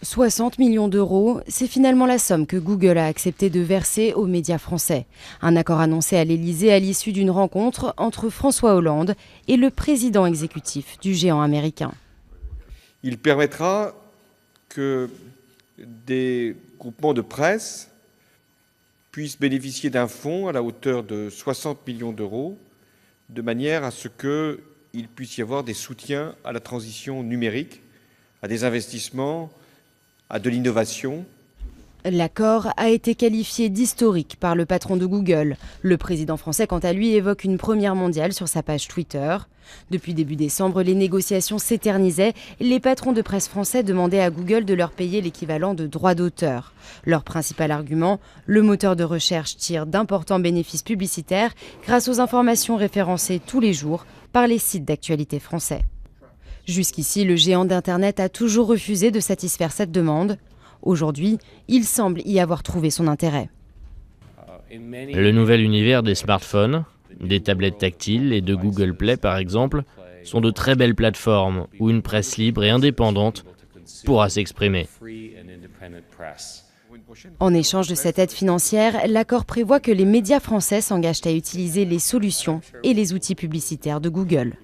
60 millions d'euros, c'est finalement la somme que Google a accepté de verser aux médias français. Un accord annoncé à l'Élysée à l'issue d'une rencontre entre François Hollande et le président exécutif du géant américain. Il permettra que des groupements de presse puissent bénéficier d'un fonds à la hauteur de 60 millions d'euros, de manière à ce qu'il puisse y avoir des soutiens à la transition numérique, à des investissements, à de l'innovation. L'accord a été qualifié d'historique par le patron de Google. Le président français, quant à lui, évoque une première mondiale sur sa page Twitter. Depuis début décembre, les négociations s'éternisaient. Les patrons de presse français demandaient à Google de leur payer l'équivalent de droits d'auteur. Leur principal argument, le moteur de recherche tire d'importants bénéfices publicitaires grâce aux informations référencées tous les jours par les sites d'actualité français. Jusqu'ici, le géant d'Internet a toujours refusé de satisfaire cette demande. Aujourd'hui, il semble y avoir trouvé son intérêt. Le nouvel univers des smartphones, des tablettes tactiles et de Google Play par exemple, sont de très belles plateformes où une presse libre et indépendante pourra s'exprimer. En échange de cette aide financière, l'accord prévoit que les médias français s'engagent à utiliser les solutions et les outils publicitaires de Google.